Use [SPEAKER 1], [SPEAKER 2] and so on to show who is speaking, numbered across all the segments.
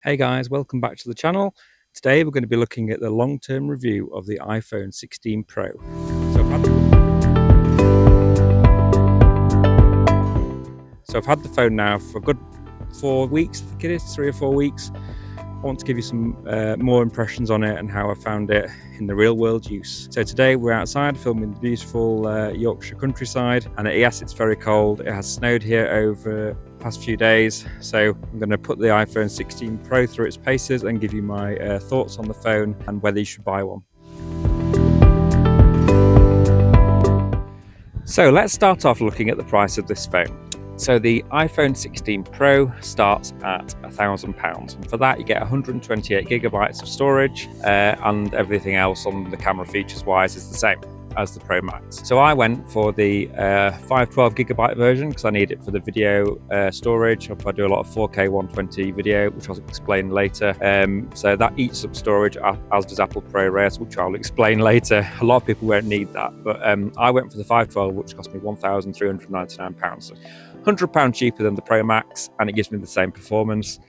[SPEAKER 1] Hey guys, welcome back to the channel. Today we're going to be looking at the long-term review of the iPhone 16 Pro. So I've had the phone now for a good 4 weeks, I think it is, 3 or 4 weeks. I want to give you some more impressions on it and how I found it in the real world use. So today we're outside filming the beautiful Yorkshire countryside, and yes, it's very cold. It has snowed here over the past few days, so I'm going to put the iPhone 16 Pro through its paces and give you my thoughts on the phone and whether you should buy one. So let's start off looking at the price of this phone. So the iPhone 16 Pro starts at £1,000, and for that you get 128 gigabytes of storage, and everything else on the camera features wise is the same as the Pro Max. So I went for the 512 gigabyte version because I need it for the video storage. If I do a lot of 4K 120 video, which I'll explain later. So that eats up storage, as does Apple ProRes, which I'll explain later. A lot of people won't need that, but I went for the 512, which cost me £1,399. So £100 cheaper than the Pro Max, and it gives me the same performance.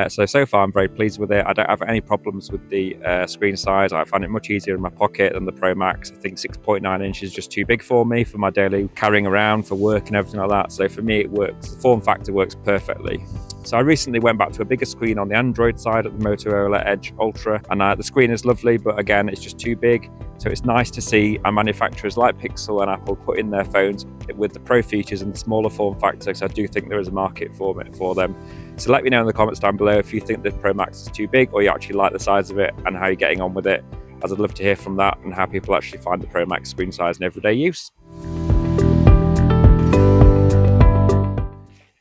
[SPEAKER 1] So far I'm very pleased with it. I don't have any problems with the screen size. I find it much easier in my pocket than the Pro Max. I think 6.9 inches is just too big for me for my daily carrying around for work and everything like that. So for me it works. The form factor works perfectly. So I recently went back to a bigger screen on the Android side at the Motorola Edge Ultra, and the screen is lovely, but again it's just too big. So it's nice to see manufacturers like Pixel and Apple put in their phones with the Pro features and the smaller form factor, so I do think there is a market for them. So let me know in the comments down below if you think the Pro Max is too big or you actually like the size of it and how you're getting on with it, as I'd love to hear from that and how people actually find the Pro Max screen size in everyday use.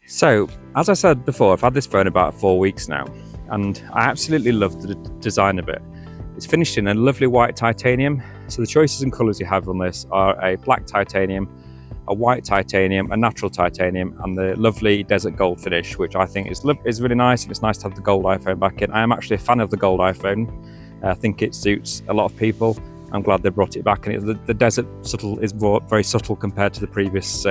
[SPEAKER 1] So, as I said before, I've had this phone about 4 weeks now, and I absolutely love the design of it. It's finished in a lovely white titanium, so the choices and colours you have on this are a black titanium, a white titanium, a natural titanium, and the lovely desert gold finish, which I think is really nice, and it's nice to have the gold iPhone back in. I am actually a fan of the gold iPhone. I think it suits a lot of people. I'm glad they brought it back, and the desert is very subtle compared to the previous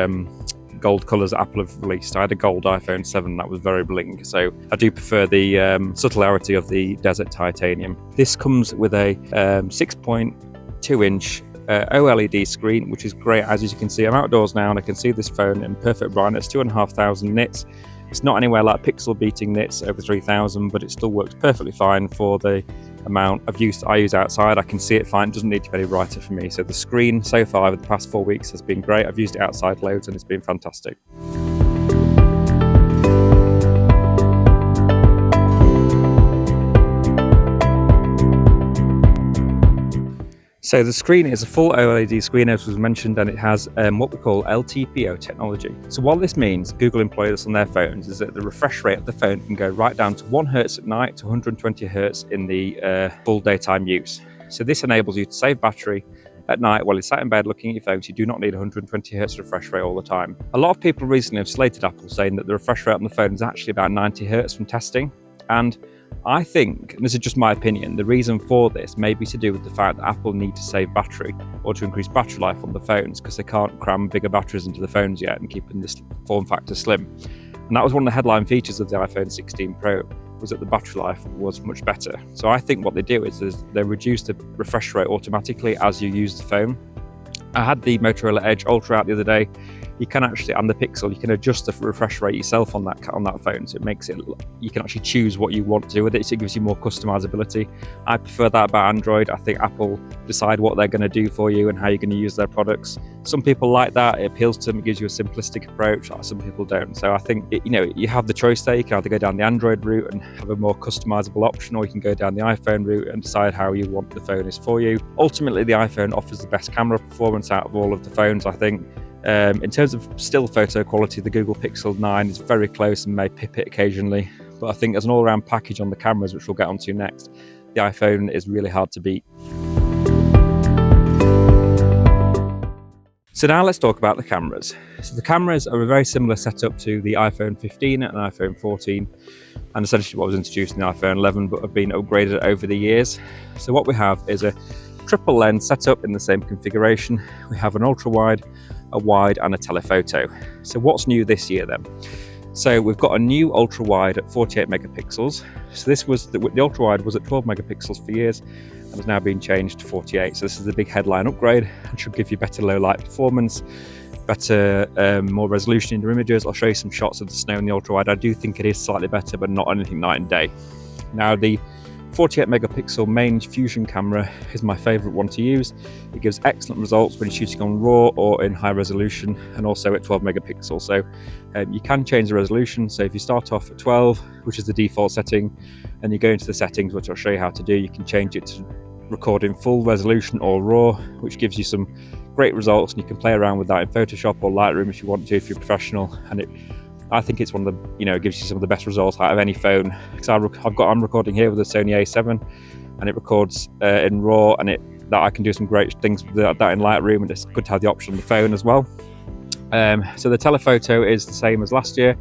[SPEAKER 1] gold colours that Apple have released. I had a gold iPhone 7 that was very bling, so I do prefer the subtlety of the desert titanium. This comes with a 6.2 inch OLED screen, which is great. As you can see, I'm outdoors now and I can see this phone in perfect brightness, 2,500 nits. It's not anywhere like Pixel beating nits over 3,000, but it still works perfectly fine for the amount of use that I use outside. I can see it fine, it doesn't need to be any brighter for me. So the screen so far over the past 4 weeks has been great. I've used it outside loads and it's been fantastic. So the screen is a full OLED screen, as was mentioned, and it has what we call LTPO technology. So what this means, Google employ this on their phones, is that the refresh rate of the phone can go right down to 1 Hz at night to 120 Hz in the full daytime use. So this enables you to save battery at night while you're sat in bed looking at your phone, so you do not need 120 Hz refresh rate all the time. A lot of people recently have slated Apple, saying that the refresh rate on the phone is actually about 90 Hz from testing, and I think, and this is just my opinion, the reason for this may be to do with the fact that Apple need to save battery or to increase battery life on the phones, because they can't cram bigger batteries into the phones yet and keeping this form factor slim. And that was one of the headline features of the iPhone 16 Pro, was that the battery life was much better. So I think what they do is they reduce the refresh rate automatically as you use the phone. I had the Motorola Edge Ultra out the other day. You can actually, and the Pixel, you can adjust the refresh rate yourself on that phone, so it makes it, you can actually choose what you want to do with it, so it gives you more customizability. I prefer that about Android. I think Apple decide what they're going to do for you and how you're going to use their products. Some people like that, it appeals to them, it gives you a simplistic approach. Some people don't. So I think you have the choice there. You can either go down the Android route and have a more customizable option, or you can go down the iPhone route and decide how you want the phone is for you. Ultimately, the iPhone offers the best camera performance out of all of the phones, I think. In terms of still photo quality, the Google Pixel 9 is very close and may pip it occasionally, but I think as an all-around package on the cameras, which we'll get onto next, the iPhone is really hard to beat. So now let's talk about the cameras. So the cameras are a very similar setup to the iPhone 15 and iPhone 14, and essentially what was introduced in the iPhone 11, but have been upgraded over the years. So what we have is a triple lens setup in the same configuration. We have an ultra wide, a wide and a telephoto. So what's new this year then? So we've got a new ultra wide at 48 megapixels. So this was the ultra wide was at 12 megapixels for years and has now been changed to 48. So this is the big headline upgrade and should give you better low light performance, better, more resolution in your images. I'll show you some shots of the snow in the ultra wide. I do think it is slightly better, but not anything night and day. Now the 48 megapixel main fusion camera is my favorite one to use. It gives excellent results when you're shooting on RAW or in high resolution, and also at 12 megapixels. So you can change the resolution. So if you start off at 12, which is the default setting, and you go into the settings, which I'll show you how to do, you can change it to record in full resolution or RAW, which gives you some great results, and you can play around with that in Photoshop or Lightroom if you want to, if you're professional. And I think it's one of the, it gives you some of the best results out of any phone. Because I'm recording here with a Sony A7, and it records in RAW, and that I can do some great things with that in Lightroom, and it's good to have the option on the phone as well. So the telephoto is the same as last year.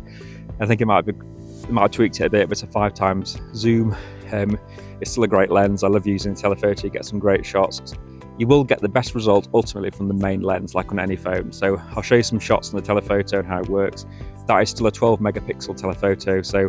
[SPEAKER 1] I think it might have tweaked it a bit, but it's a 5x zoom. It's still a great lens. I love using the telephoto. You get some great shots. You will get the best result ultimately from the main lens, like on any phone. So I'll show you some shots on the telephoto and how it works. That is still a 12 megapixel telephoto. So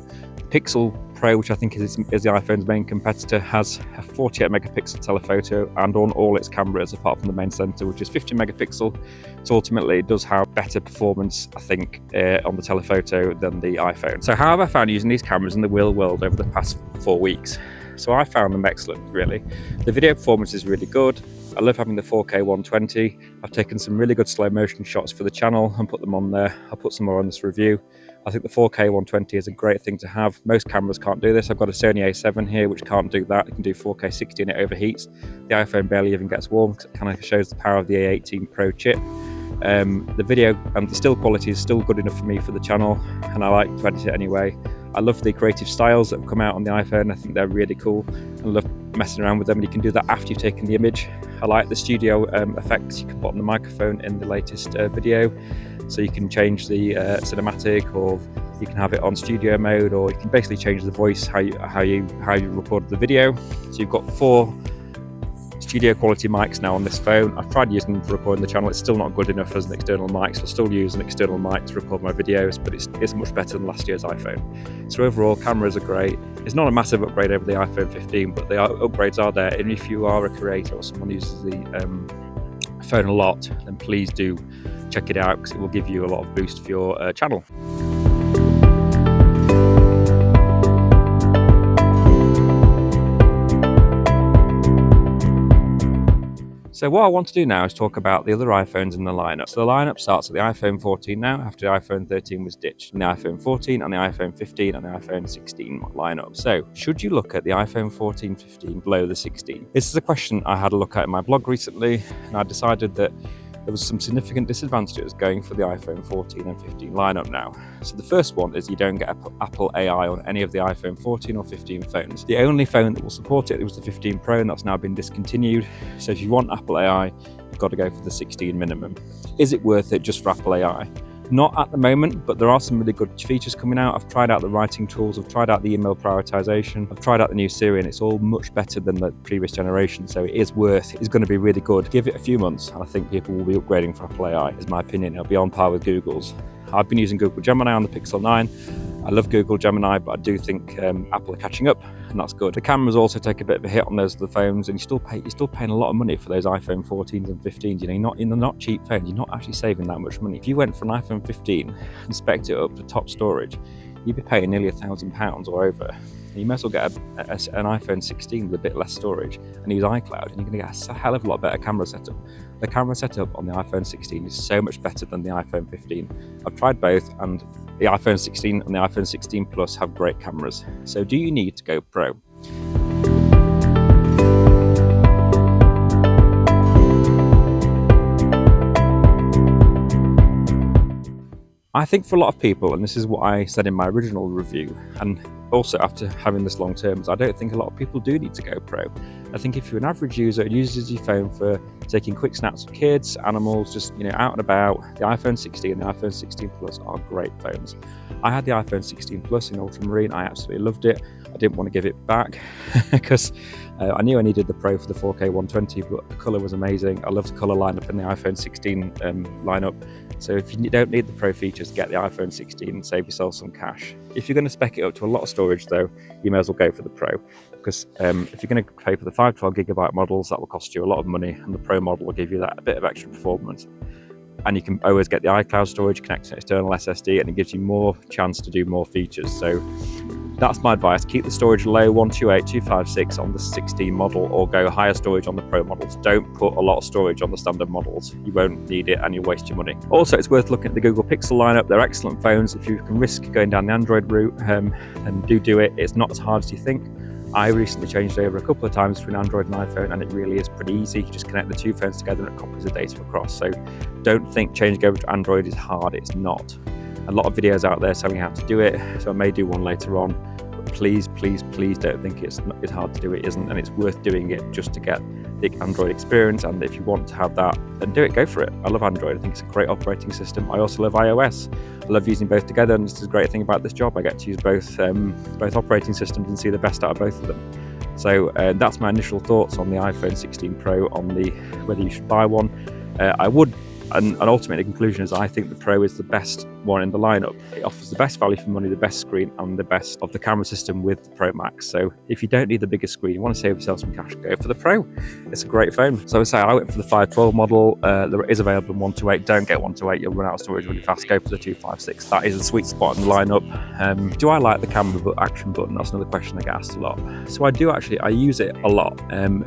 [SPEAKER 1] Pixel Pro, which I think is the iPhone's main competitor, has a 48 megapixel telephoto and on all its cameras apart from the main sensor, which is 50 megapixel. So ultimately it does have better performance, I think, on the telephoto than the iPhone. So how have I found using these cameras in the real world over the past 4 weeks? So I found them excellent, really. The video performance is really good. I love having the 4K 120. I've taken some really good slow motion shots for the channel and put them on there. I'll put some more on this review. I think the 4K 120 is a great thing to have. Most cameras can't do this. I've got a Sony A7 here which can't do that. It can do 4K 60 and it overheats. The iPhone barely even gets warm because it kind of shows the power of the A18 Pro chip. The video and the still quality is still good enough for me for the channel, and I like to edit it anyway. I love the creative styles that have come out on the iPhone. I think they're really cool. I love messing around with them, and you can do that after you've taken the image. I like the studio effects you can put on the microphone in the latest video. So you can change the cinematic, or you can have it on studio mode, or you can basically change the voice, how you record the video. So you've got 4 studio quality mics now on this phone. I've tried using them for recording the channel. It's still not good enough as an external mic, so I'll still use an external mic to record my videos, but it's much better than last year's iPhone. So overall, cameras are great. It's not a massive upgrade over the iPhone 15, but the upgrades are there. And if you are a creator or someone who uses the phone a lot, then please do check it out, because it will give you a lot of boost for your channel. So what I want to do now is talk about the other iPhones in the lineup. So the lineup starts at the iPhone 14 now, after the iPhone 13 was ditched, and the iPhone 14 and the iPhone 15 and the iPhone 16 lineup. So should you look at the iPhone 14, 15 below the 16? This is a question I had a look at in my blog recently, and I decided that there was some significant disadvantages going for the iPhone 14 and 15 lineup now. So the first one is you don't get Apple AI on any of the iPhone 14 or 15 phones. The only phone that will support it was the 15 Pro, and that's now been discontinued. So if you want Apple AI, you've got to go for the 16 minimum. Is it worth it just for Apple AI? Not at the moment, but there are some really good features coming out. I've tried out the writing tools, I've tried out the email prioritization, I've tried out the new Siri, and it's all much better than the previous generation. So it's going to be really good. Give it a few months, and I think people will be upgrading for Apple AI, is my opinion. It'll be on par with Google's. I've been using Google Gemini on the Pixel 9. I love Google Gemini, but I do think Apple are catching up, and that's good. The cameras also take a bit of a hit on those other phones, and you're still paying a lot of money for those iPhone 14s and 15s. You're not cheap phones. You're not actually saving that much money. If you went for an iPhone 15 and spec'd it up to top storage, you'd be paying nearly £1,000 or over. And you might as well get an iPhone 16 with a bit less storage and use iCloud, and you're going to get a hell of a lot better camera setup. The camera setup on the iPhone 16 is so much better than the iPhone 15. I've tried both, and the iPhone 16 and the iPhone 16 Plus have great cameras. So do you need to go Pro? I think for a lot of people, and this is what I said in my original review, and also after having this long term, I don't think a lot of people do need to go Pro. I think if you're an average user who uses your phone for taking quick snaps of kids, animals, just out and about, the iPhone 16 and the iPhone 16 Plus are great phones. I had the iPhone 16 Plus in ultramarine. I absolutely loved it. I didn't want to give it back because I knew I needed the Pro for the 4K 120, but the colour was amazing. I love the colour lineup in the iPhone 16 lineup. So if you don't need the Pro features, get the iPhone 16 and save yourself some cash. If you're going to spec it up to a lot of storage though, you may as well go for the Pro, because if you're going to pay for the 512GB models, that will cost you a lot of money, and the Pro model will give you that a bit of extra performance. And you can always get the iCloud storage, connect to an external SSD, and it gives you more chance to do more features. So that's my advice. Keep the storage low, 128, 256 on the 16 model, or go higher storage on the Pro models. Don't put a lot of storage on the standard models. You won't need it and you'll waste your money. Also, it's worth looking at the Google Pixel lineup. They're excellent phones. If you can risk going down the Android route, then do it. It's not as hard as you think. I recently changed over a couple of times between Android and iPhone, and it really is pretty easy. You just connect the two phones together and it copies the data across. So don't think changing over to Android is hard. It's not. A lot of videos out there telling you how to do it, so I may do one later on. But please don't think it's hard to do. It isn't, and it's worth doing it just to get the Android experience. And if you want to have that, then do it, go for it. I love Android. I think it's a great operating system. I also love iOS. I love using both together, and this is a great thing about this job. I get to use both operating systems and see the best out of both of them. So that's my initial thoughts on the iPhone 16 Pro, on whether you should buy one. I would, and ultimately the conclusion is I think the Pro is the best one in the lineup. It offers the best value for money, the best screen, and the best of the camera system with the Pro Max. So if you don't need the biggest screen, you want to save yourself some cash, go for the Pro. It's a great phone. So I would say I went for the 512 model. There is available in 128. Don't get 128, you'll run out of storage really fast. Go for the 256. That is a sweet spot in the lineup. Do I like the camera action button? That's another question I get asked a lot. So I do actually, I use it a lot.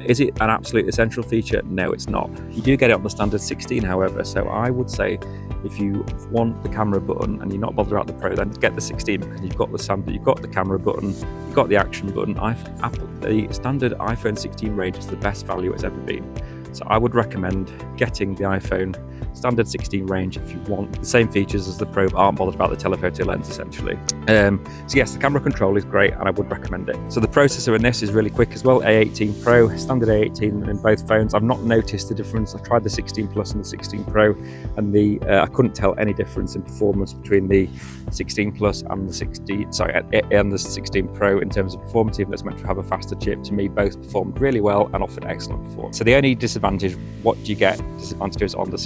[SPEAKER 1] Is it an absolute essential feature? No, it's not. You do get it on the standard 16, however. So I would say if you want the camera button and you're not bothered about the Pro, then get the 16, because you've got the standard, you've got the camera button, you've got the action button. The standard iPhone 16 range is the best value it's ever been. So I would recommend getting the iPhone standard 16 range if you want the same features as the Pro, but aren't bothered about the telephoto lens essentially. So yes, the camera control is great and I would recommend it. So the processor in this is really quick as well. A18 Pro, standard A18 in both phones. I've not noticed the difference. I tried the 16 Plus and the 16 Pro, and I couldn't tell any difference in performance between the 16 Plus and the 16 Pro in terms of performance, even though it's meant to have a faster chip. To me, both performed really well and offered excellent performance. So the only disadvantage, what do you get disadvantages on the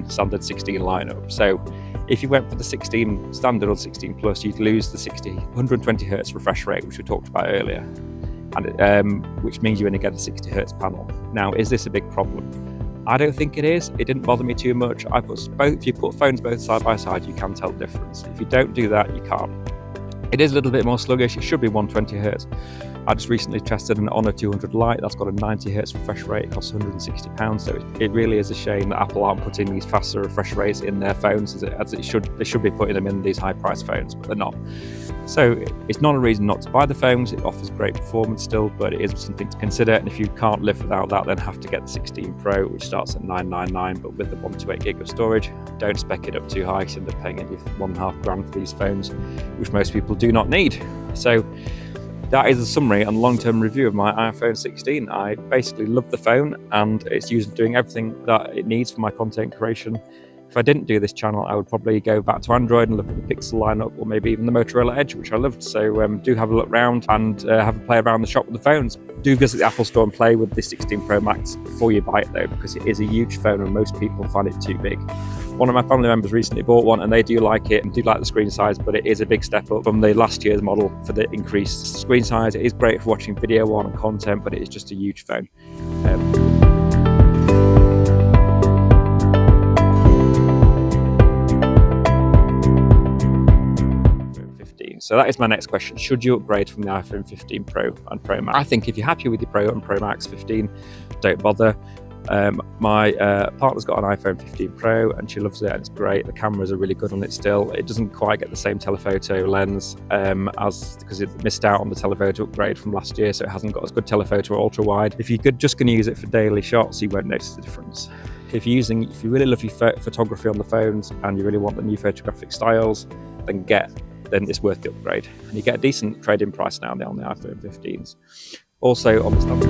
[SPEAKER 1] standard 16 lineup? So if you went for the 16 standard or 16 Plus, you'd lose the 120 Hz refresh rate, which we talked about earlier, and which means you only get a 60 Hz panel. Now, is this a big problem? I don't think it is. It didn't bother me too much. If you put phones both side by side, you can tell the difference. If you don't do that, you can't. It is a little bit more sluggish. It should be 120 Hz. I just recently tested an Honor 200 Lite. That's got a 90 Hz refresh rate. It costs £160. So it really is a shame that Apple aren't putting these faster refresh rates in their phones as it should. They should be putting them in these high-priced phones, but they're not. So it's not a reason not to buy the phones. It offers great performance still, but it is something to consider. And if you can't live without that, then have to get the 16 Pro, which starts at $999, but with the 128GB of storage. Don't spec it up too high, because you end up paying £1.5 for these phones, which most people do not need. So that is a summary and long-term review of my iPhone 16. I basically love the phone, and it's doing everything that it needs for my content creation. If I didn't do this channel, I would probably go back to Android and look at the Pixel lineup, or maybe even the Motorola Edge, which I loved. So do have a look around and have a play around the shop with the phones. Do visit the Apple Store and play with the 16 Pro Max before you buy it though, because it is a huge phone and most people find it too big. One of my family members recently bought one and they do like it and do like the screen size, but it is a big step up from the last year's model for the increased screen size. It is great for watching video on and content, but it is just a huge phone. So that is my next question. Should you upgrade from the iPhone 15 Pro and Pro Max? I think if you're happy with your Pro and Pro Max 15, don't bother. My partner's got an iPhone 15 Pro and she loves it and it's great. The cameras are really good on it still. It doesn't quite get the same telephoto lens because it missed out on the telephoto upgrade from last year, so it hasn't got as good telephoto or ultra wide. If you're just going to use it for daily shots, you won't notice the difference. If you really love your photography on the phones and you really want the new Photographic Styles, then it's worth the upgrade. And you get a decent trade-in price now on the iPhone 15s. Also on the standard.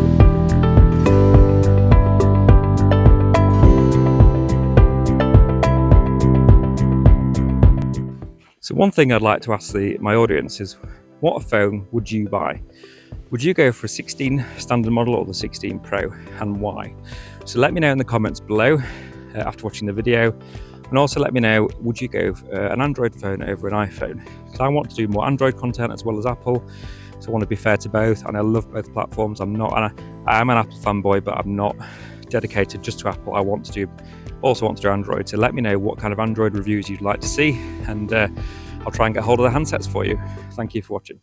[SPEAKER 1] So one thing I'd like to ask my audience is, what phone would you buy? Would you go for a 16 standard model or the 16 Pro, and why? So let me know in the comments below after watching the video. And also let me know, would you go for an Android phone over an iPhone? Because I want to do more Android content as well as Apple. So I want to be fair to both, and I love both platforms. I am an Apple fanboy, but I'm not dedicated just to Apple. I also want to do Android. So let me know what kind of Android reviews you'd like to see, and I'll try and get hold of the handsets for you. Thank you for watching.